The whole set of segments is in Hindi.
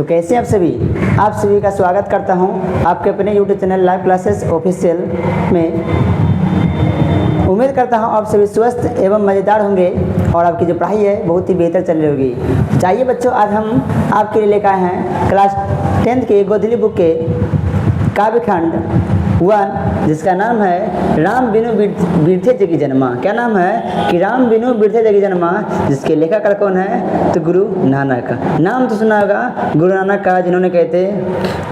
तो कैसे आप सभी का स्वागत करता हूं आपके अपने YouTube channel live classes official में। उम्मीद करता हूं आप सभी स्वस्थ एवं मज़ेदार होंगे और आपकी जो पढ़ाई है बहुत ही बेहतर चल रही होगी। चाहिए बच्चों, आज हम आपके लिए लेकर आए हैं क्लास 10th के गोधली बुक के काव्यखंड 1, जिसका नाम है राम बिनु बिरथे जगी जन्मा। क्या नाम है कि राम बिनु बिरथे जगी जन्मा, जिसके लेखक कौन है तो गुरु नानक। नाम तो सुना होगा गुरु नानक का, जिन्होंने कहते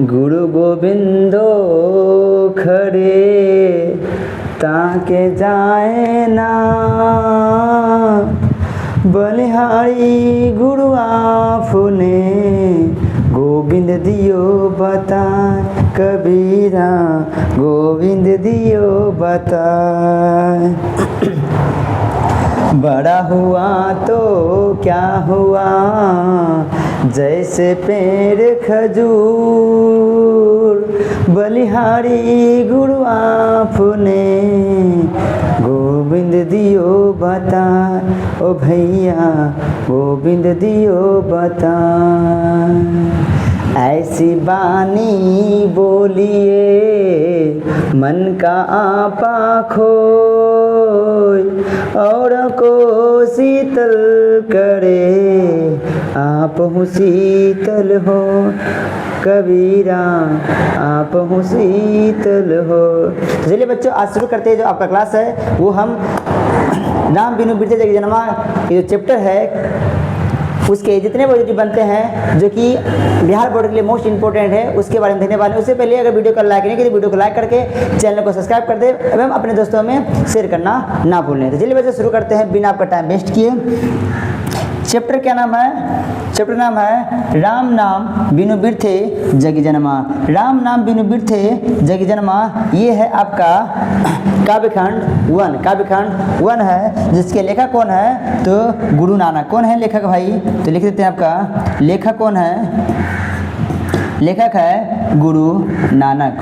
गुरु गोविंदो खड़े ताके जाए ना, बलिहारी गुरु आपने गोविंद दियो बता, कबीरा गोविंद दियो बता। बड़ा हुआ तो क्या हुआ जैसे पेड़ खजूर, बलिहारी गुरु आपने गोविंद दियो बता, ओ भैया गोविंद दियो बता। ऐसी बानी बोलिए मन का आपा खोय, और को शीतल करे आप हूँ शीतल हो, कबीरा आप हूँ शीतल हो। तो चलिए बच्चों, आज शुरू करते हैं। जो आपका क्लास है वो हम राम बिनु बिरथे जगी जन्मा ये जो चैप्टर है उसके जितने पॉजिटिव बनते हैं जो कि बिहार बोर्ड के लिए मोस्ट इंपॉर्टेंट है उसके बारे में देखने वाले हैं। उससे पहले अगर वीडियो को लाइक नहीं किया तो वीडियो को लाइक करके चैनल को सब्सक्राइब कर दे एवं अपने दोस्तों में शेयर करना ना भूलें। तो चलिए बच्चों शुरू करते हैं बिना आपका टाइम वेस्ट किए। चैप्टर क्या नाम है? चैप्टर नाम है राम नाम बिनु बिरथे जगी जन्मा। राम नाम बिनु बिरथे जगी जन्मा, ये है आपका काव्यखंड 1। काव्यखंड 1 है, जिसके लेखक कौन है तो गुरु नानक। कौन है लेखक भाई? तो लिख देते हैं आपका लेखक कौन है? लेखक है गुरु नानक।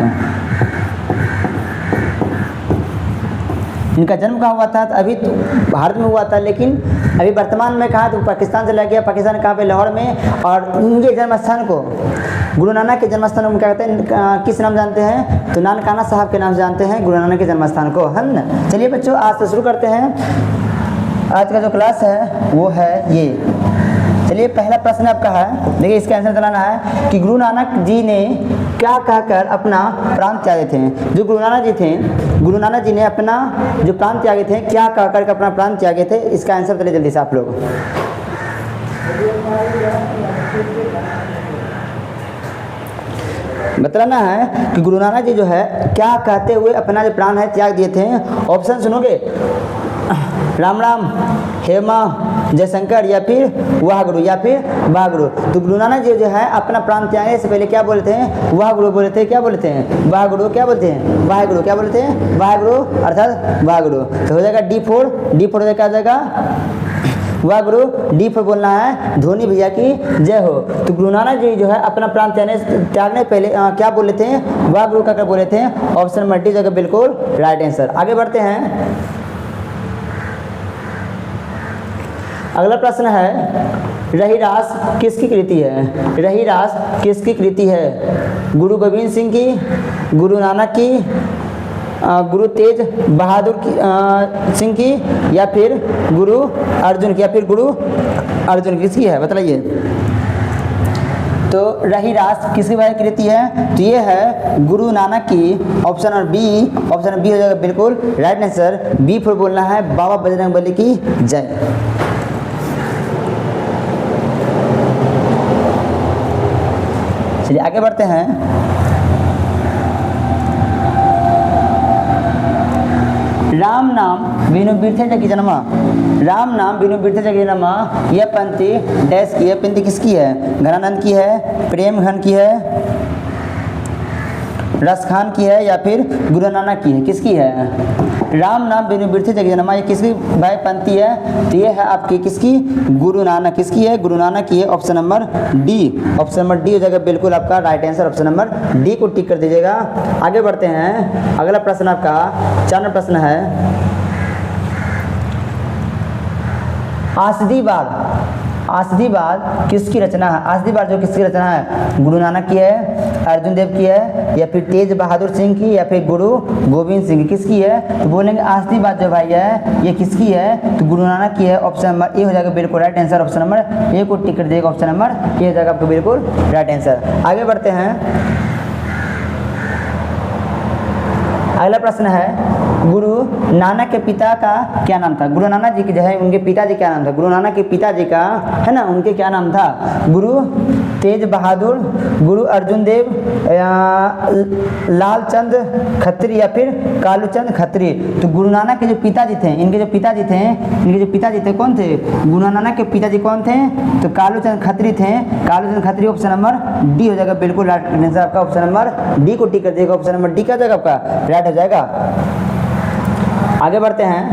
इनका जन्म कहाँ हुआ था? तो अभी तो भारत में हुआ था, लेकिन अभी वर्तमान में कहाँ तो पाकिस्तान चला गया। पाकिस्तान कहाँ पे? लाहौर में। और उनके जन्म स्थान को, गुरु नानक के जन्म स्थान को क्या कहते हैं, किस नाम जानते हैं? तो नानकाना साहब के नाम से जानते हैं गुरु नानक के जन्म स्थान को, है ना। चलिए बच्चों आज से शुरू करते हैं। आज का जो क्लास है वो है ये। चलिए पहला प्रश्न आपका है, देखिए इसका आंसर बताना है कि गुरु नानक जी ने क्या कहकर अपना प्राण त्यागे थे। जो गुरु नानक जी थे, गुरु नानक जी ने अपना जो प्राण त्यागे थे, क्या कहकर अपना प्राण त्यागे थे? इसका आंसर बताइए जल्दी से आप लोग। बताना है कि गुरु नानक जी जो है क्या कहते हुए अपना जो प्राण है त्याग दिए थे। ऑप्शन सुनोगे? राम राम, हेमा, जयशंकर, या फिर वाह गुरु, या फिर वाह गुरु। तो गुरु नानक जी जो है अपना प्राण त्यागने से पहले क्या बोलते हैं? वाह गुरु बोले थे। क्या बोलते हैं? वाह गुरु। क्या बोलते हैं? वाह गुरु। क्या बोलते हैं? वाह गुरु अर्थात वाह गुरु। तो हो जाएगा D4 हो जाएगा, आ जाएगा वाह गुरु। D4 बोलना है धोनी भैया की जय हो। तो गुरु नानक जी जो है अपना प्राण त्यागने पहले क्या बोले थे? वाह गुरु कहकर बोले थे। ऑप्शन नंबर D जगह बिल्कुल राइट आंसर। आगे बढ़ते हैं। अगला प्रश्न है रहीरास किसकी कृति है? रहीरास किसकी कृति है? गुरु गोविंद सिंह की, गुरु नानक की, गुरु तेज बहादुर सिंह की, या फिर गुरु अर्जुन की, या फिर गुरु अर्जुन किसकी है? बताइए। तो रहीरास किसकी भाई कृति है? तो ये है गुरु नानक की। ऑप्शन नंबर बी हो जाएगा बिल्कुल राइट आंसर। B4 बोलना है बाबा बजरंगबली की जय। चलिए आगे बढ़ते हैं। राम नाम बिनु बिरथे जगी जन्मा। राम नाम बिनु बिरथे जगी जन्मा, यह पंक्ति डैश की है? पंक्ति किसकी है? घनानंद की है, प्रेम घन की है, रसखान की है, या फिर गुरु नानक की है? किसकी है? राम नाम बिनु बिरथे जगी जन्मा, ये किसकी भाई पंक्ति है? तो ये है आपकी किसकी? गुरु नानक। किसकी है? गुरु नानक की है। Option number D। Option number D हो जाएगा बिल्कुल आपका right answer. Option number D को टिक कर दीजिएगा। आगे बढ़ते हैं। अगला प्रश्न आपका 4 नंबर प्रश्न है। आसदीवाद किसकी रचना है? आसदीवाद जो किसकी रचना है? गुरु नानक की है, अर्जुन देव की है, या फिर तेज बहादुर सिंह की, या फिर गुरु गोविंद सिंह की? किसकी है? तो बोलेंगे आसदीवाद जो भाई है ये किसकी है? तो गुरु नानक की है। ऑप्शन नंबर ए हो जाएगा बिल्कुल राइट आंसर। ऑप्शन नंबर ए को टिकट देगा, ऑप्शन नंबर ए हो जाएगा आपको बिल्कुल राइट आंसर। आगे बढ़ते हैं, अगला प्रश्न है गुरु नानक के पिता का क्या नाम था? गुरु नानक जी के जो है उनके पिताजी क्या नाम था? गुरु नानक के पिताजी का है ना उनके क्या नाम था? गुरु तेज बहादुर, गुरु अर्जुन देव, लालचंद खत्री, या फिर कालूचंद खत्री? तो गुरु नानक के जो पिताजी थे, इनके जो पिताजी थे कौन थे? गुरु नानक के पिताजी कौन थे? तो कालूचंद खत्री थे। Kaluchand Khatri option number D हो जाएगा बिल्कुल राइट आंसर आपका। ऑप्शन नंबर डी को टिक कर देगा, ऑप्शन नंबर डी क्या हो जाएगा आपका राइट हो जाएगा। आगे बढ़ते हैं,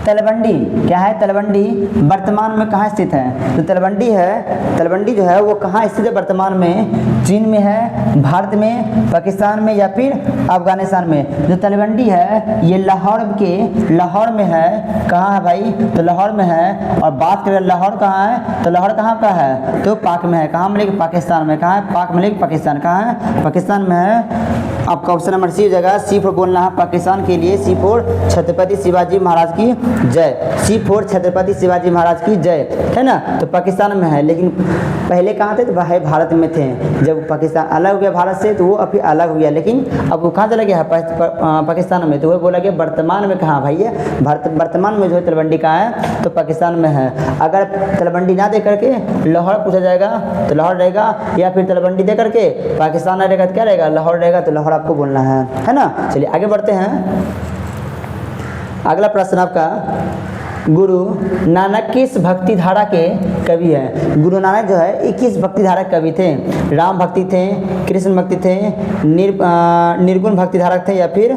तलवंडी क्या है? तलवंडी वर्तमान में कहाँ स्थित है? तो तलवंडी जो है वो कहाँ स्थित है वर्तमान में? चीन में है, भारत में, पाकिस्तान में, या फिर अफगानिस्तान में? जो तलवंडी है ये लाहौर में है। कहाँ है भाई? तो लाहौर में है। और बात करें लाहौर कहाँ है, तो लाहौर कहाँ का है? तो पाक में है। कहाँ मिलेगी? पाकिस्तान में। कहाँ है? पाक मिलेगी पाकिस्तान। कहाँ है? पाकिस्तान में है। आपका ऑप्शन नंबर सी हो जाएगा। सी फोर बोलना है पाकिस्तान के लिए। सी फोर छत्रपति शिवाजी महाराज की जय। सी फोर छत्रपति शिवाजी महाराज की जय, है ना? तो पाकिस्तान में है, लेकिन पहले कहाँ थे? तो भाई भारत में थे। जब पाकिस्तान अलग हो गया भारत से तो वो अभी अलग हो गया, लेकिन अब वो कहाँ चला गया? पाकिस्तान में। तो वो बोला गया वर्तमान में कहाँ भाई है? वर्तमान में जो है तलवंडी कहाँ है? तो पाकिस्तान में है। अगर तलवंडी ना दे करके लाहौर पूछा जाएगा तो लाहौर रहेगा, या फिर तलवंडी दे करके पाकिस्तान रहेगा तो क्या रहेगा? लाहौर रहेगा। तो लाहौर आपको बोलना है ना? चलिए आगे बढ़ते हैं, अगला प्रश्न आपका, गुरु नानक किस भक्ति धारा के कवि हैं? गुरु नानक जो है ये किस भक्ति धारा के कवि थे? राम भक्ति थे, कृष्ण भक्ति थे, निर्गुण भक्ति धारक थे, या फिर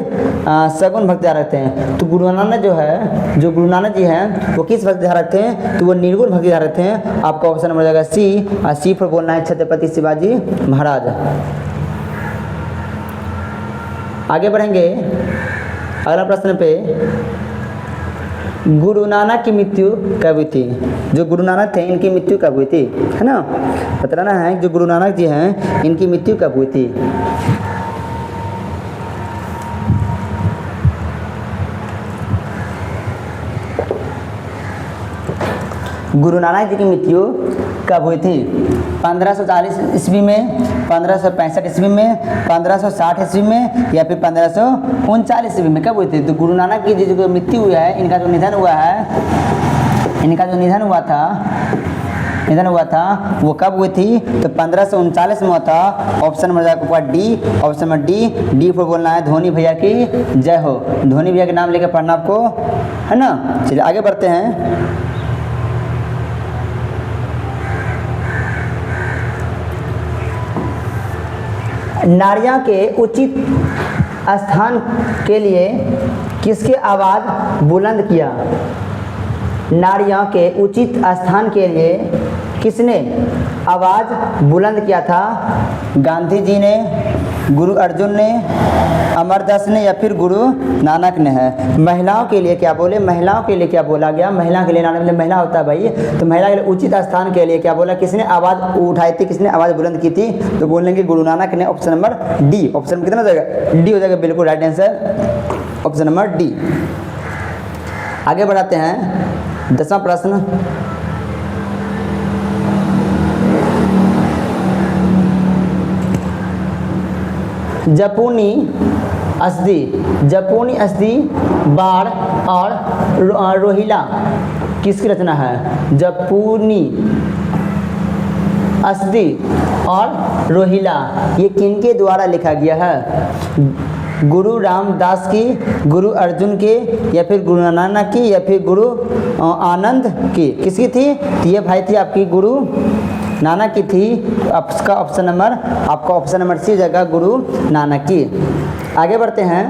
सगुण भक्ति धारक थे? तो गुरु नानक जो है, जो गुरु नानक जी हैं वो किस भक्ति धारक थे? तो वो निर्गुण भक्ति धारक थे। आपका ऑप्शन नंबर हो जाएगा सी। और सी पर बोलना है छत्रपति शिवाजी महाराज। आगे बढ़ेंगे अगला प्रश्न पे, गुरु नानक की मृत्यु कब हुई थी? जो गुरु नानक थे इनकी मृत्यु कब हुई थी, है ना? बताना है जो गुरु नानक जी हैं इनकी मृत्यु कब हुई थी। गुरु नानक जी की मृत्यु कब हुई थी? 1540 ईस्वी में, 1565 ईस्वी में, 1560 ईस्वी में, या फिर 1539 ईस्वी में? कब हुई थी? तो गुरु नानक की जो मृत्यु हुई है, इनका जो निधन हुआ था वो कब हुई थी? तो 1539 में हुआ था। ऑप्शन नंबर आपका डी। ऑप्शन नंबर डी पर बोलना है धोनी भैया की जय हो। धोनी भैया के नाम लेकर पढ़ना आपको, है ना? चलिए आगे बढ़ते हैं, नारियां के उचित स्थान के लिए किसके आवाज़ बुलंद किया? नारियां के उचित स्थान के लिए किसने आवाज़ बुलंद किया था? गांधी जी ने, गुरु अर्जुन ने, अमरदास ने, या फिर गुरु नानक ने है? महिलाओं के लिए क्या बोले? महिलाओं के लिए क्या बोला गया? महिला के लिए, नानक में महिला होता है भाई, तो महिला के लिए उचित स्थान के लिए क्या बोला? किसने आवाज़ उठाई थी? किसने आवाज़ बुलंद की थी? तो बोलेंगे गुरु नानक ने। Option number D. ऑप्शन में कितना हो जाएगा? डी हो जाएगा बिल्कुल right answer. Option number D. आगे बढ़ाते हैं, 10वां प्रश्न, जपूनी अस्दी बाढ़ और रोहिला किसकी रचना है? जपूनी अस्दी और रोहिला ये किनके द्वारा लिखा गया है? गुरु रामदास की, गुरु अर्जुन के, या फिर गुरु नानक की, या फिर गुरु आनंद की? किसकी थी? तो ये भाई थी आपकी गुरु नानक की थी। आपका ऑप्शन नंबर सी हो जाएगा गुरु नानक की। आगे बढ़ते हैं,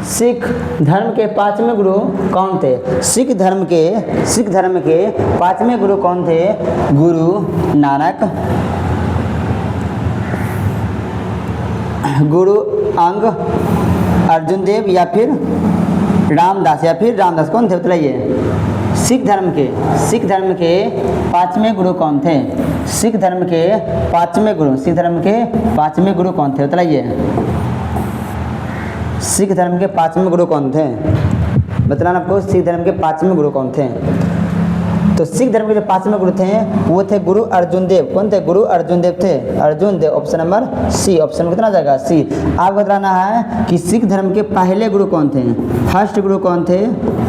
सिख धर्म के 5वें गुरु कौन थे? सिख धर्म के 5वें गुरु कौन थे? गुरु नानक, गुरु अंग, अर्जुन देव या फिर रामदास, या फिर रामदास कौन थे बताइए। सिख धर्म के पांचवें गुरु कौन थे? सिख धर्म के पांचवें गुरु कौन थे बताइए। सिख धर्म के पांचवें गुरु कौन थे? बताना आपको सिख धर्म के पांचवें गुरु कौन थे। तो सिख धर्म के जो पांचवें गुरु थे वो थे गुरु अर्जुन देव। कौन थे? गुरु अर्जुन देव थे। अर्जुन देव, ऑप्शन नंबर सी। ऑप्शन में कितना जाएगा? सी। आपको बताना है कि सिख धर्म के पहले गुरु कौन थे, फर्स्ट गुरु कौन थे।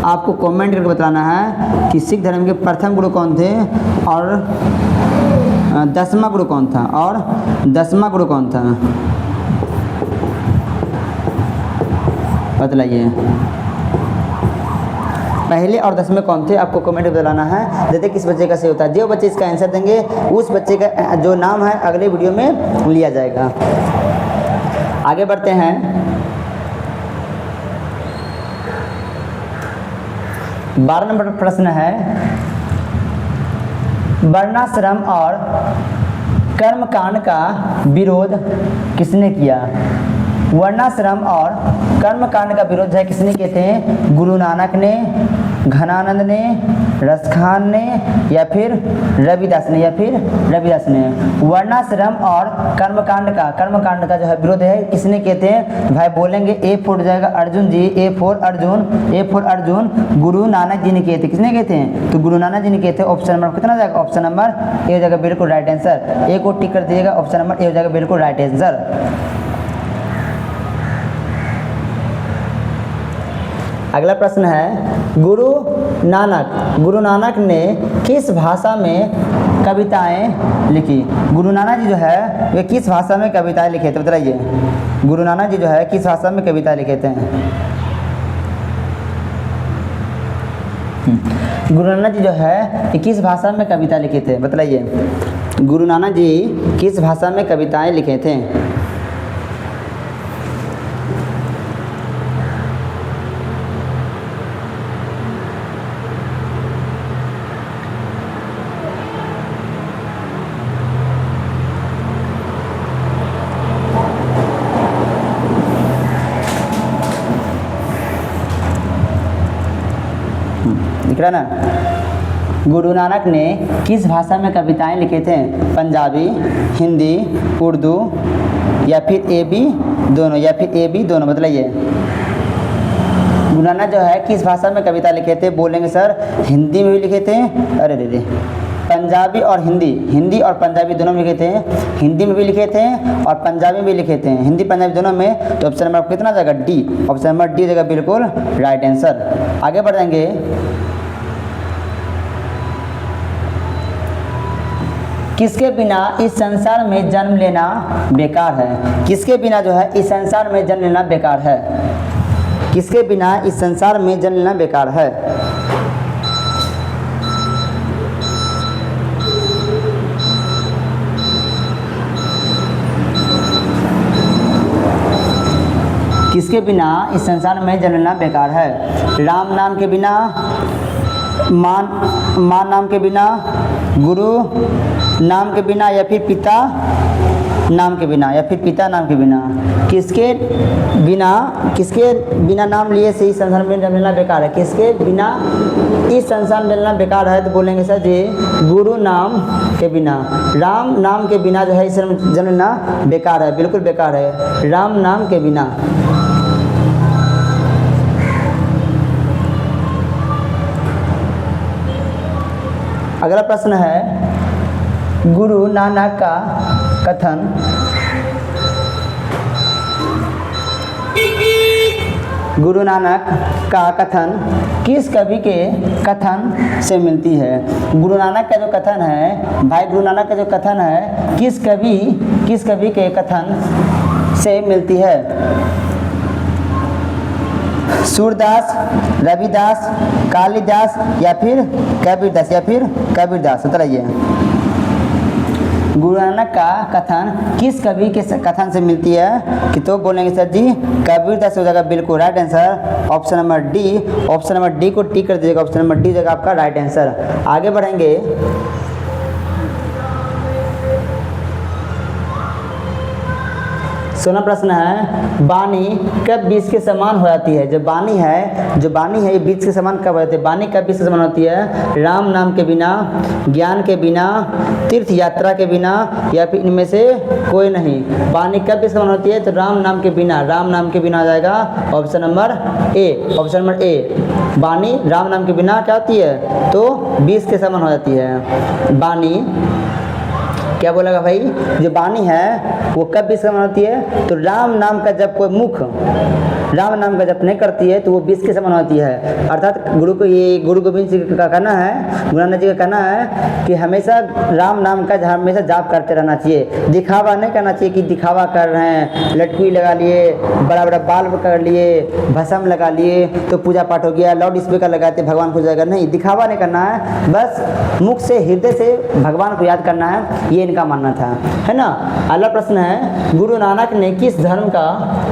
आपको कमेंट करके बताना है कि सिख धर्म के प्रथम गुरु कौन थे और 10वां गुरु कौन था, और 10वां गुरु कौन था बतलाइए। पहले और 10वें कौन थे आपको कमेंट में बताना है। देखते किस बच्चे का सही होता है। जो बच्चे इसका आंसर देंगे उस बच्चे का जो नाम है अगले वीडियो में लिया जाएगा। आगे बढ़ते हैं। 12 नंबर प्रश्न है, वर्णाश्रम और कर्मकांड का विरोध किसने किया? वर्णाश्रम और कर्मकांड का विरोध है किसने किए थे? गुरु नानक ने, घनानंद ने, रसखान ने या फिर रविदास ने। वर्णाश्रम और कर्मकांड का जो है विरोध है किसने किए थे भाई? बोलेंगे ए फॉर जाएगा अर्जुन जी, ए फॉर अर्जुन गुरु नानक जी ने किए थे। किसने किए थे? तो गुरु नानक जी ने किए थे। ऑप्शन नंबर कितना जाएगा? ऑप्शन नंबर ए हो जाएगा बिल्कुल राइट आंसर। ए को टिक कर दिएगा, ऑप्शन नंबर ए हो जाएगा बिल्कुल राइट आंसर। अगला प्रश्न है, गुरु नानक ने किस भाषा में कविताएं लिखी? गुरु नानक जी जो है वे किस भाषा में कविताएं लिखे थे बताइए। गुरु नानक जी जो है किस भाषा में कविताएं लिखे थे? गुरु नानक जी जो है किस भाषा में कविता लिखे थे बताइए। गुरु नानक जी किस भाषा में कविताएं लिखे थे? दिख रहा ना? गुरु नानक ने किस भाषा में कविताएं लिखे थे? पंजाबी, हिंदी, उर्दू या फिर ए बी दोनों बताइए। गुरु नानक जो है किस भाषा में कविता लिखे थे? बोलेंगे सर हिंदी में भी लिखे थे, अरे रे पंजाबी और हिंदी और पंजाबी दोनों में लिखे थे। हिंदी में भी लिखे थे और पंजाबी में भी लिखे थे, हिंदी पंजाबी दोनों में। तो ऑप्शन नंबर कितना जाएगा? डी। ऑप्शन नंबर डी जाएगा बिल्कुल राइट आंसर। आगे बढ़ेंगे। किसके बिना इस संसार में जन्म लेना बेकार है? किसके बिना जो है इस संसार में जन्म लेना बेकार है? किसके बिना इस संसार में जन्म लेना बेकार है? किसके बिना इस संसार में जन्म लेना बेकार है? राम नाम के बिना, मां नाम के बिना, गुरु नाम के बिना या फिर पिता नाम के बिना। किसके बिना नाम लिए से इस संसार में जन्म लेना बेकार है? किसके बिना इस संसार में लेना बेकार है? तो बोलेंगे सर जी गुरु नाम के बिना। राम नाम के बिना जो है इस जन्म लेना बेकार है, बिल्कुल बेकार है, राम नाम के बिना। अगला प्रश्न है, गुरु नानक का कथन किस कवि के कथन से मिलती है? गुरु नानक का जो कथन है भाई, गुरु नानक का जो कथन है किस कवि के कथन से मिलती है? सूरदास, रविदास, कालिदास या फिर कबीरदास बताइए। गुरु नानक का कथन किस कवि के कथन से मिलती है? कि तो बोलेंगे सर जी कबीरदास हो जाएगा बिल्कुल right answer. Option number D को टिक कर दीजिएगा, ऑप्शन नंबर डी जाएगा आपका राइट आंसर। आगे बढ़ेंगे। 16वां प्रश्न है, बानी कब बीज के समान हो जाती है? जो बानी है ये बीज के समान कब हो जाती है? बानी कब बीज के समान होती है? राम नाम के बिना, ज्ञान के बिना, तीर्थ यात्रा के बिना, या फिर इनमें से कोई नहीं। बानी कब बीज के समान होती है? तो राम नाम के बिना, राम नाम के बिना आ जाएगा ऑप्शन नंबर ए, ऑप्शन नंबर ए। बानी राम नाम के बिना क्या होती है? तो बीज के समान हो जाती है। बानी क्या बोलेगा भाई? जो बानी है वो कब बीज के समान होती है? तो राम नाम का जब कोई मुख राम नाम का जप नहीं करती है तो वो बीज के समान होती है। अर्थात गुरु को ये गुरु गोविंद सिंह का कहना है, गुरु नानक जी का कहना है कि हमेशा राम नाम का हमेशा जाप करते रहना चाहिए। दिखावा नहीं करना चाहिए कि दिखावा कर रहे हैं, लटकुई लगा लिए, बड़ा बड़ा बाल कर लिए, भस्म लगा लिए तो पूजा पाठ हो गया, लाउड स्पीकर लगाते भगवान को जाएगा। नहीं, दिखावा नहीं करना है, बस मुख से हृदय से भगवान को याद करना है, ये इनका मानना था, है ना। अगला प्रश्न है, गुरु नानक ने किस धर्म का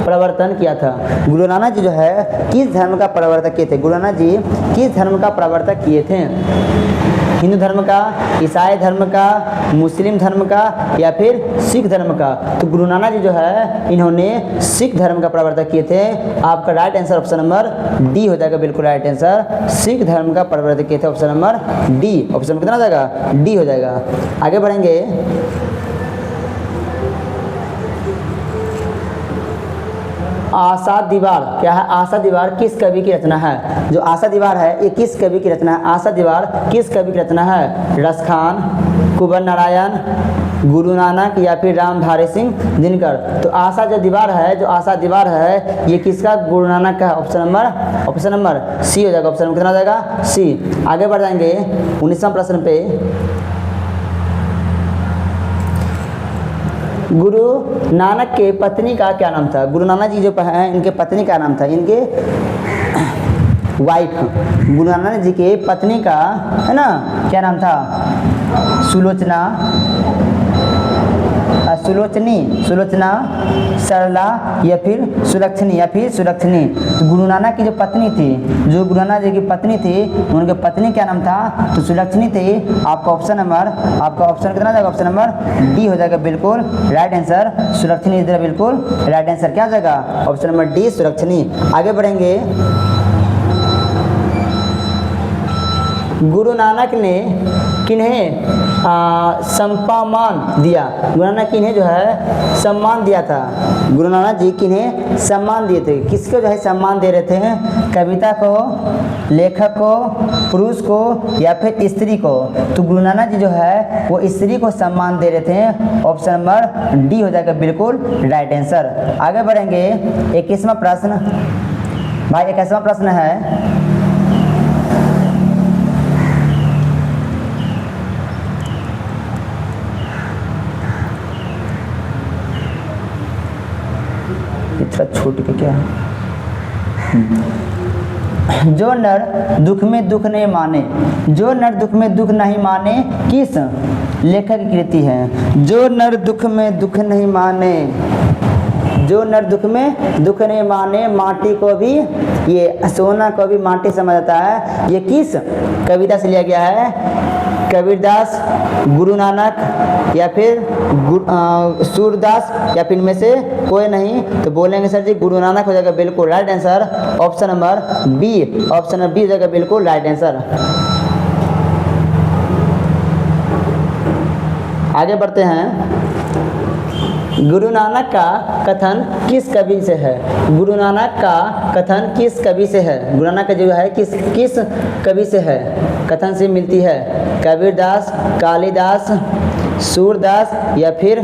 प्रवर्तन किया था? गुरु नानक जी जो है किस धर्म का प्रवर्तक किए थे? गुरु नानक जी किस धर्म का प्रवर्तक किए थे? हिंदू धर्म का, ईसाई धर्म का, मुस्लिम धर्म का, या फिर सिख धर्म का? तो गुरु नानक जी जो है इन्होंने सिख धर्म का प्रवर्तक किए थे। आपका right answer option number D हो जाएगा, बिल्कुल राइट आंसर। सिख धर्म का प्रवर्तक किए थे, ऑप्शन नंबर डी। ऑप्शन कितना हो जाएगा? डी हो जाएगा। आगे बढ़ेंगे। आशा दीवार क्या है? आशा दीवार किस कवि की रचना है? जो आशा दीवार है ये किस कवि की रचना है? आशा दीवार किस कवि की रचना है? रसखान, कुंवर नारायण, गुरु नानक, या फिर रामधारी सिंह दिनकर? तो आशा जो दीवार है, जो आशा दीवार है ये किसका? गुरु नानक का। ऑप्शन नंबर सी हो जाएगा। ऑप्शन नंबर कितना हो जाएगा? सी। आगे बढ़ जाएंगे 19वां प्रश्न पे। गुरु नानक के पत्नी का क्या नाम था? गुरु नानक जी जो है इनके पत्नी का नाम था, इनके वाइफ, गुरु नानक जी के पत्नी का, है ना, क्या नाम था? सुलोचना, सुलोचना, सरला, या फिर सुलक्षणी। तो गुरु नानक की जो पत्नी थी, जो गुरु नानक जी की पत्नी थी, उनके पत्नी क्या नाम था? तो सुलक्षणी थी। आपका ऑप्शन कितना जाएगा? ऑप्शन नंबर डी हो जाएगा, बिल्कुल राइट आंसर। सुलक्षणी इधर बिल्कुल राइट आंसर क्या हो जाएगा? Option number D, Sulakshani. आगे बढ़ेंगे। गुरु नानक ने किन्हें सम्मान दिया? गुरु नानक किन्हें जो है सम्मान दिया था? गुरु नानक जी किन्हें सम्मान दिए थे? किसको जो है सम्मान दे रहे थे? कविता को, लेखक को, पुरुष को, या फिर स्त्री को? तो गुरु नानक जी जो है वो स्त्री को सम्मान दे रहे थे। ऑप्शन नंबर डी हो जाएगा, बिल्कुल राइट आंसर। आगे बढ़ेंगे। 21वां प्रश्न भाई, 21वां प्रश्न है, छूट के क्या है? जो नर दुख में दुख नहीं माने, जो नर दुख में दुख नहीं माने किस लेखक की कृति है? जो नर दुख में दुख नहीं माने, जो नर दुख में दुख नहीं माने, माटी को भी, ये सोना को भी माटी समझता है, ये किस कविता से लिया गया है? कबीरदास, गुरु नानक, या फिर सूरदास, या फिर इनमें से कोई नहीं? तो बोलेंगे सर जी गुरु नानक हो जाएगा, बिल्कुल right answer. Option number B, option number B हो जाएगा, बिल्कुल राइट आंसर। आगे बढ़ते हैं। गुरु नानक का कथन किस कवि से है? गुरु नानक का कथन किस कवि से है? गुरु नानक जो है किस कवि से है? कथन से मिलती है? कबीरदास, कालिदास, सूरदास, या फिर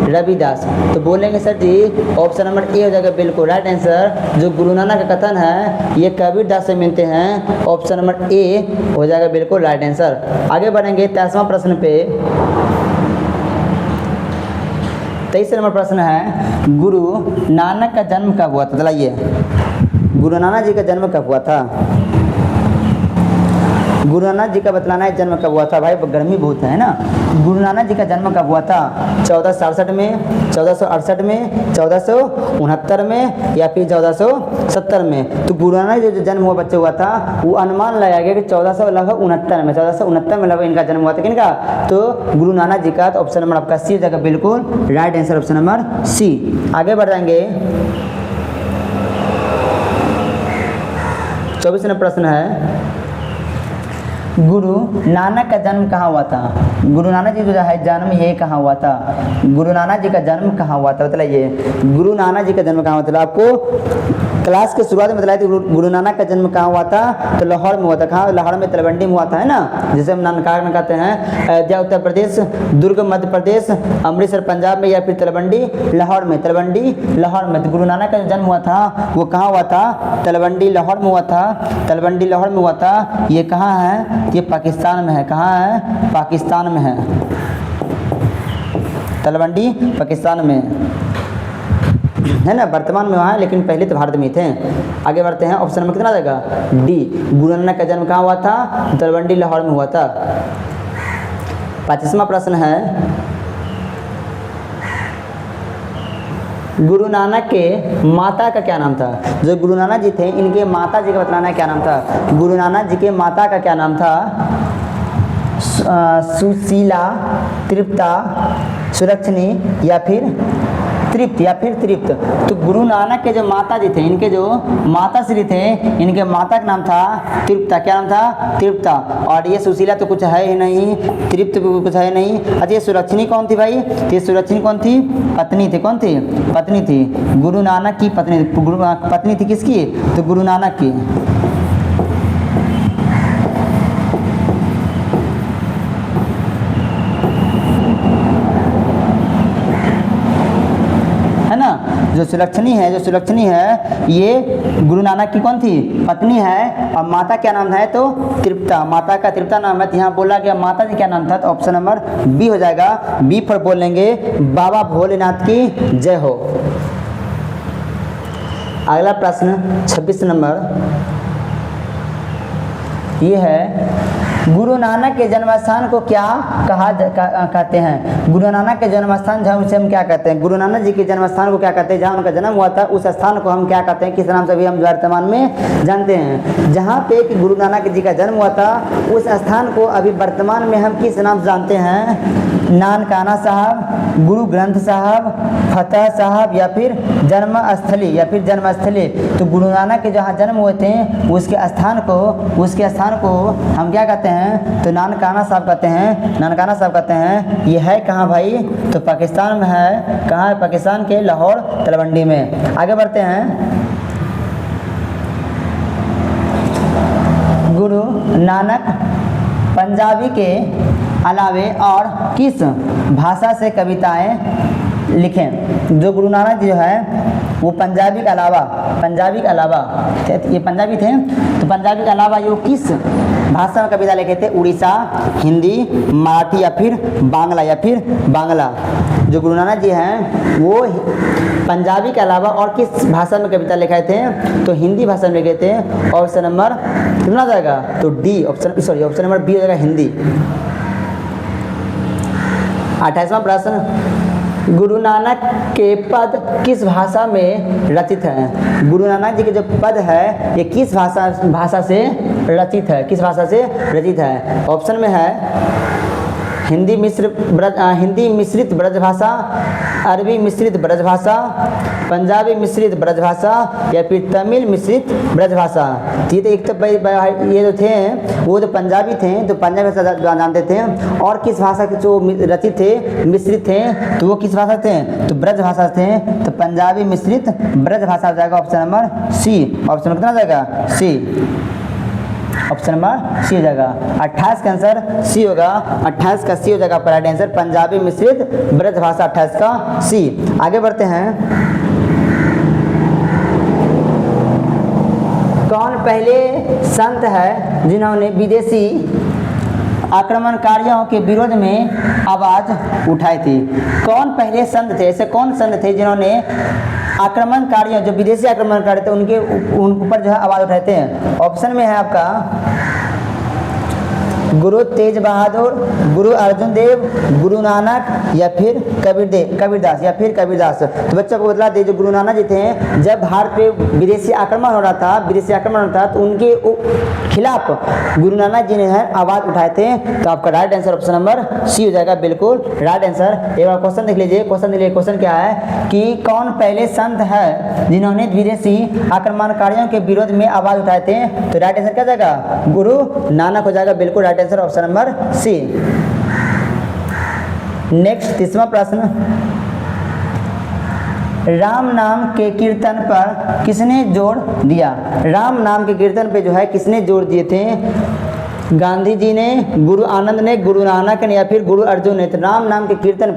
रविदास? तो बोलेंगे sir ji option number A हो जाएगा, बिल्कुल राइट आंसर। जो गुरु नानक का कथन है ये कबीरदास से मिलते हैं। ऑप्शन नंबर ए हो जाएगा, बिल्कुल राइट आंसर। आगे बढ़ेंगे 23वां प्रश्न पे। 23 नंबर प्रश्न है, गुरु नानक का जन्म कब हुआ था? बताइए, गुरु नानक जी का जन्म कब हुआ था? गुरु नानक जी का बतलाना है जन्म कब हुआ था। भाई गर्मी बहुत है ना, गुरु नानक जी का जन्म कब हुआ था? 1467 में, 1468 में, 1469 में या फिर 1470 में? तो गुरु नानक जी जो जन्म हुआ बच्चे हुआ था वो अनुमान लगाया गया कि 1469 में, 1469 में लगभग इनका जन्म हुआ था। किनका? तो गुरु नानक जी का। तो ऑप्शन नंबर आपका सी जगह बिल्कुल right answer, option number C. आगे बढ़ जाएंगे। 24 नंबर प्रश्न है, गुरु नानक का जन्म कहाँ हुआ था? गुरु नानक जी जो है जन्म ये कहाँ हुआ था? गुरु नानक जी का जन्म कहाँ हुआ था बताइए? गुरु नानक जी का जन्म कहाँ हुआ था? आपको क्लास के शुरुआत में बताया था गुरु नानक का जन्म कहाँ हुआ था? तो लाहौर में हुआ था। कहाँ? लाहौर में, तलवंडी में हुआ था, है ना, जिसे हम नानकाना में कहते हैं। अयोध्या उत्तर प्रदेश, दुर्ग मध्य प्रदेश, अमृतसर पंजाब में या फिर तलवंडी लाहौर में? तलवंडी लाहौर में। तो गुरु नानक का जो जन्म हुआ था वो कहाँ हुआ था? तलवंडी लाहौर में हुआ था। तलवंडी लाहौर में हुआ था। ये कहाँ है? ये पाकिस्तान में है। कहाँ है? पाकिस्तान में है। तलवंडी पाकिस्तान में है ना, वर्तमान में वहाँ है, लेकिन पहले तो भारत में थे। आगे बढ़ते हैं। ऑप्शन में कितना आ जाएगा? डी। गुरु नानक का जन्म कहाँ हुआ था? तलवंडी लाहौर में हुआ था। 25वां प्रश्न है, गुरु नानक के माता का क्या नाम था? जो गुरु नानक जी थे इनके माता जी का बतलाना है क्या नाम था? गुरु नानक जी के माता का क्या नाम था? सुशीला, तृप्ता, सुरक्षिणी या फिर तृप्त या फिर तृप्त? तो गुरु नानक के जो माता जी थे, इनके जो माता श्री थे, इनके माता का नाम था तृप्ता। क्या नाम था? तृप्ता। और ये सुशीला तो कुछ है ही नहीं, तृप्त भी कुछ है नहीं। अच्छा ये सुरक्षिणी कौन थी भाई? ये सुरक्षिणी कौन थी? पत्नी थी। कौन थी? पत्नी थी। गुरु नानक की पत्नी। पत्नी थी किसकी? तो गुरु नानक की। जो सुलक्षणी है ये गुरु नानक की कौन थी? पत्नी है। और माता क्या नाम है? तो तृप्ता। माता का तृप्ता नाम है। यहाँ बोला गया माता जी क्या नाम था? तो ऑप्शन नंबर बी हो जाएगा। बी पर बोलेंगे बाबा भोलेनाथ की जय हो। अगला प्रश्न 26 नंबर ये है, गुरु नानक के जन्म स्थान को क्या कहते हैं? गुरु नानक के जन्म स्थान जहाँ उसे हम क्या कहते हैं? गुरु नानक जी के जन्म स्थान को क्या कहते हैं? जहाँ उनका जन्म हुआ था उस स्थान को हम क्या कहते हैं? किस नाम से भी हम वर्तमान में जानते हैं? जहाँ पे कि गुरु नानक जी का जन्म हुआ था उस स्थान को अभी वर्तमान में हम किस नाम से जानते हैं? नानकाना साहब, गुरु ग्रंथ साहब, फतेह साहब या फिर जन्मस्थली या फिर जन्मस्थली? तो गुरु नानक के जहाँ जन्म हुए थे उसके स्थान को हम क्या कहते हैं? तो नानकाना साहब कहते हैं। नानकाना साहब कहते हैं। ये है कहाँ भाई? तो पाकिस्तान में है। कहाँ है? पाकिस्तान के लाहौर तलवंडी में। आगे बढ़ते हैं। गुरु नानक पंजाबी के अलावे और किस भाषा से कविताएं लिखें? जो गुरु नानक जी जो है वो पंजाबी के अलावा ये पंजाबी थे, तो पंजाबी के अलावा ये किस भाषा में कविता लिखे थे? उड़ीसा, हिंदी, मराठी या फिर बांग्ला? जो गुरु नानक जी हैं वो पंजाबी के अलावा और किस भाषा में कविता लिखे थे? तो हिंदी भाषा में लिखे थे। ऑप्शन नंबर कितना जाएगा? तो डी। ऑप्शन नंबर बी हो जाएगा, हिंदी। 28वां प्रश्न, गुरु नानक के पद किस भाषा में रचित हैं? गुरु नानक जी के जो पद है ये किस भाषा से रचित है? किस भाषा से रचित है? ऑप्शन में है हिंदी मिश्रित ब्रजभाषा, अरबी मिश्रित ब्रजभाषा, पंजाबी मिश्रित ब्रजभाषा या फिर तमिल मिश्रित ब्रजभाषा? ये तो एक तो ये जो थे वो तो पंजाबी थे, तो पंजाबी भाषा जानते थे। और किस भाषा के जो रचित थे, मिश्रित थे, तो वो किस भाषा थे? तो ब्रजभाषा थे। तो पंजाबी मिश्रित ब्रजभाषा हो जाएगा ऑप्शन नंबर सी। ऑप्शन कितना जाएगा? सी। ऑप्शन नंबर सी हो जाएगा। 28 का आंसर सी होगा। 28 का सी हो जाएगा राइट आंसर। पंजाबी मिश्रित ब्रजभाषा 28 का सी। आगे बढ़ते हैं। कौन पहले संत है जिन्होंने विदेशी आक्रमणकारियों के विरोध में आवाज उठाई थी? कौन पहले संत थे? ऐसे कौन संत थे जिन्होंने आक्रमणकारियों, जो विदेशी आक्रमणकारी थे उनके ऊपर जो है आवाज उठाते हैं? ऑप्शन में है आपका गुरु तेज बहादुर, गुरु अर्जुन देव, गुरु नानक या फिर कबीरदास या फिर कबीरदास। तो बच्चों को बतला दे, जो गुरु नानक जी थे, जब भारत पे विदेशी आक्रमण हो रहा था तो उनके खिलाफ गुरु नानक जी ने आवाज़ उठाए थे। तो आपका right answer option number C हो जाएगा, बिल्कुल राइट आंसर। एक बार क्वेश्चन देख लीजिए, क्वेश्चन क्या है कि कौन पहले संत है जिन्होंने विदेशी आक्रमणकारियों के विरोध में आवाज़ उठाए थे? तो राइट आंसर क्या जाएगा? गुरु नानक हो जाएगा, बिल्कुल right answer option number C. Next तीसरा प्रश्न, राम नाम के कीर्तन पर किसने जोर दिया? राम नाम के कीर्तन पे जो है किसने जोर दिए थे? गांधी जी ने, गुरु आनंद ने, गुरु नानक ने या फिर गुरु अर्जुन ने? तो राम नाम के कीर्तन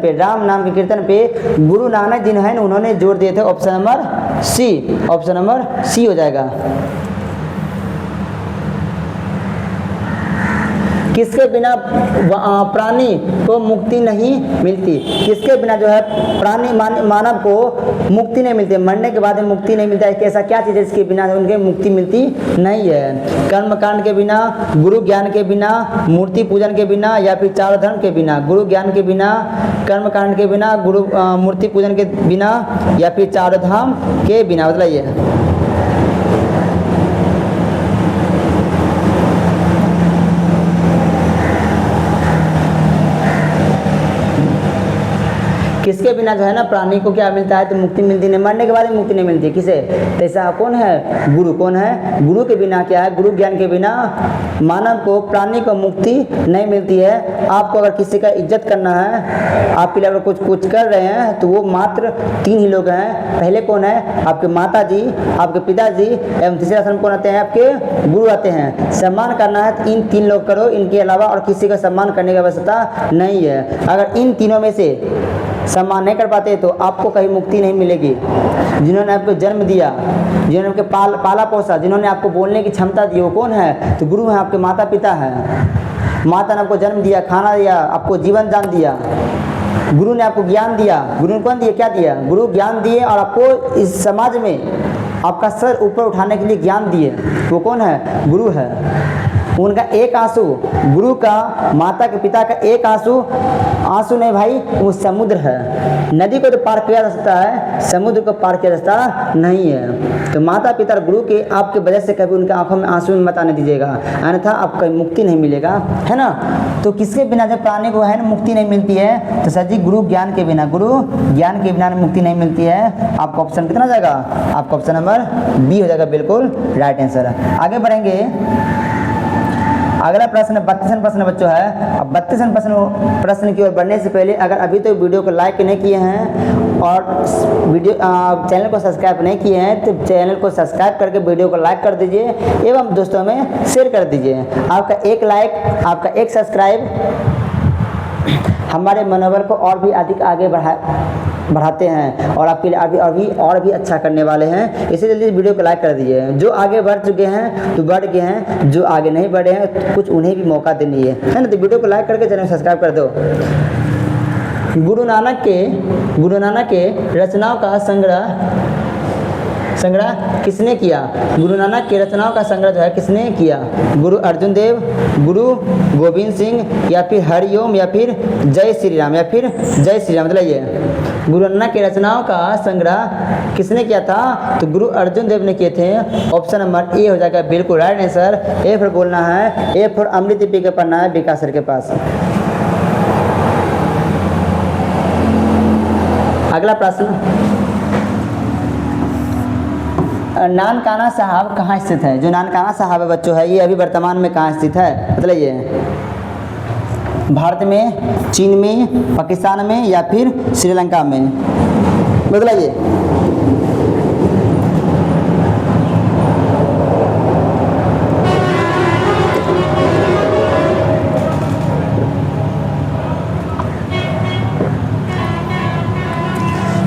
पे गुरु नानक जी ने उन्होंने जोर दिए थे। ऑप्शन नंबर सी हो जाएगा। किसके बिना प्राणी को मुक्ति नहीं मिलती? किसके बिना जो है प्राणी मानव को मुक्ति नहीं मिलती, मरने के बाद मुक्ति नहीं मिलता है? ऐसा क्या चीज़ है जिसके बिना उनके मुक्ति मिलती नहीं है? कर्म कांड के बिना, गुरु ज्ञान के बिना, मूर्ति पूजन के बिना या फिर चार धर्म के बिना? गुरु ज्ञान के बिना, कर्म कांड के बिना, गुरु मूर्ति पूजन के बिना या फिर चार धाम के बिना? बताइए। किसके बिना जो है ना प्राणी को क्या मिलता है? तो मुक्ति मिलती नहीं, मरने के बाद भी मुक्ति नहीं मिलती। किसे? तो ऐसा कौन है? गुरु। कौन है? गुरु के बिना क्या है? गुरु ज्ञान के बिना मानव को, प्राणी को मुक्ति नहीं मिलती है। आपको अगर किसी का इज्जत करना है, आपके लिए अगर कुछ कर रहे हैं, तो वो मात्र 3 ही लोग हैं। पहले कौन है? आपके माता जी, आपके पिताजी, एवं तीसरे स्थान कौन आते हैं? आपके गुरु आते हैं। सम्मान करना है तो इन 3 लोग करो, इनके अलावा और किसी का सम्मान करने की आवश्यकता नहीं है। अगर इन तीनों में से सम्मान नहीं कर पाते तो आपको कहीं मुक्ति नहीं मिलेगी। जिन्होंने आपको जन्म दिया, जिन्होंने आपके पाला पोसा, जिन्होंने आपको बोलने की क्षमता दी, वो कौन है? तो गुरु हैं, आपके माता पिता हैं। माता ने आपको जन्म दिया, खाना दिया, आपको जीवन दान दिया। गुरु ने आपको ज्ञान दिया। गुरु ने कौन दिया? क्या दिया? गुरु ज्ञान दिए और आपको इस समाज में आपका सर ऊपर उठाने के लिए ज्ञान दिए। वो कौन है? गुरु है। उनका एक आंसू, गुरु का, माता के पिता का एक आंसू नहीं भाई, वो समुद्र है। नदी को तो पार किया जा सकता है, समुद्र को पार किया जा सकता नहीं है। तो माता पिता और गुरु के आपके वजह से कभी उनके आंखों में आंसू मत आने दीजिएगा, अन्यथा आपको मुक्ति नहीं मिलेगा, है ना। तो किसके बिना जब प्राणी को है ना मुक्ति नहीं मिलती है? तो सर जी गुरु ज्ञान के बिना, गुरु ज्ञान के बिना मुक्ति नहीं मिलती है। आपका ऑप्शन कितना जाएगा? आपका ऑप्शन नंबर बी हो जाएगा, बिल्कुल राइट आंसर। आगे बढ़ेंगे, अगला प्रश्न 32वां प्रश्न बच्चों है। अब 32वां प्रश्न की ओर बढ़ने से पहले अगर अभी तो वीडियो को लाइक नहीं किए हैं और चैनल को सब्सक्राइब नहीं किए हैं तो चैनल को सब्सक्राइब करके वीडियो को लाइक कर दीजिए एवं दोस्तों में शेयर कर दीजिए। आपका एक लाइक, आपका एक सब्सक्राइब हमारे मनोबल को और भी अधिक आगे बढ़ाते हैं और आपके लिए और भी अच्छा करने वाले हैं। इसी जल्दी वीडियो को लाइक कर दीजिए। जो आगे बढ़ चुके हैं तो बढ़ गए हैं, जो आगे नहीं बढ़े हैं तो कुछ उन्हें भी मौका देनी है ना। तो वीडियो को लाइक करके चैनल सब्सक्राइब कर दो। गुरु नानक के रचनाओं का संग्रह किसने किया? गुरु नानक के रचनाओं का संग्रह जो है किसने किया? गुरु अर्जुन देव, गुरु गोविंद सिंह या फिर हरिओम या फिर जय श्री राम या फिर जय श्री राम? मतलब ये गुरु नानक के रचनाओं का संग्रह किसने किया था? तो गुरु अर्जुन देव ने किए थे। ऑप्शन नंबर ए हो जाएगा, बिल्कुल राइट आंसर। ए फॉर बोलना है, ए फॉर अमृत पी के पढ़ना है विकास सर के पास। अगला प्रश्न, नानकाना साहब कहाँ स्थित है? जो नानकाना साहब है बच्चों है, ये अभी वर्तमान में कहाँ स्थित है? मतलब ये भारत में, चीन में, पाकिस्तान में या फिर श्रीलंका में? बताइए।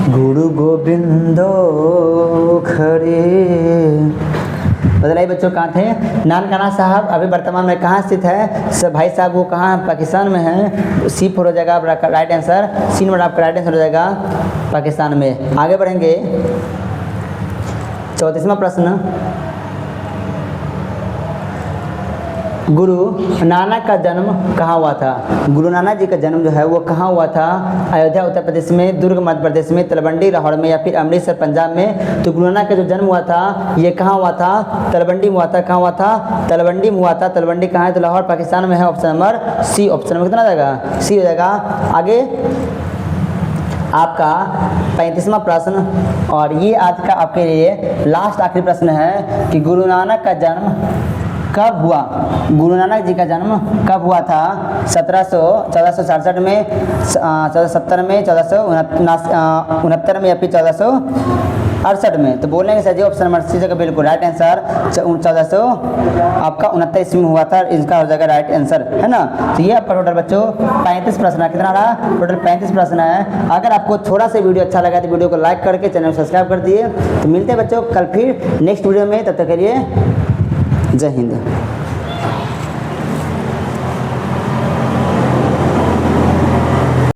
गुरु गोविंदो खरे। बताइए बच्चों कहाँ थे? नानकाना साहब अभी वर्तमान में कहाँ स्थित है? सब भाई साहब वो कहाँ? पाकिस्तान में है। सी फोर हो जाएगा आपका राइट आंसर। सी नंबर आपका राइट आंसर हो जाएगा, पाकिस्तान में। आगे बढ़ेंगे, 34वां प्रश्न, गुरु नानक का जन्म कहाँ हुआ था? गुरु नानक जी का जन्म जो है वो कहाँ हुआ था? अयोध्या उत्तर प्रदेश में, दुर्ग मध्य प्रदेश में, तलवंडी लाहौर में, या फिर अमृतसर पंजाब में। तो गुरु नानक का जो जन्म हुआ था ये कहाँ हुआ था? तलवंडी में हुआ था। कहाँ हुआ था? तलवंडी में हुआ था। तलवंडी कहाँ है? तो लाहौर पाकिस्तान में है। Option number C. Option number कितना जाएगा? सी हो जाएगा। आगे आपका 35वां प्रश्न, और ये आज का आपके लिए लास्ट आखिरी प्रश्न है कि गुरु नानक का जन्म कब हुआ? गुरु नानक जी का जन्म कब हुआ था? 1467 में, 1470 में, 1469 में, या फिर 1468 में? तो बोलेंगे सर जी ऑप्शन नंबर सी जगह बिल्कुल राइट आंसर। 1469 ईस्वी में हुआ था। इसका हो जाएगा राइट आंसर, है ना। तो ये आपका टोटल बच्चों 35 प्रश्न है। कितना रहा? टोटल 35 प्रश्न है। अगर आपको थोड़ा सा वीडियो अच्छा लगा तो वीडियो को लाइक करके चैनल को सब्सक्राइब कर दिए। तो मिलते हैं बच्चों कल फिर नेक्स्ट वीडियो में। तब तक के लिए जय हिंद।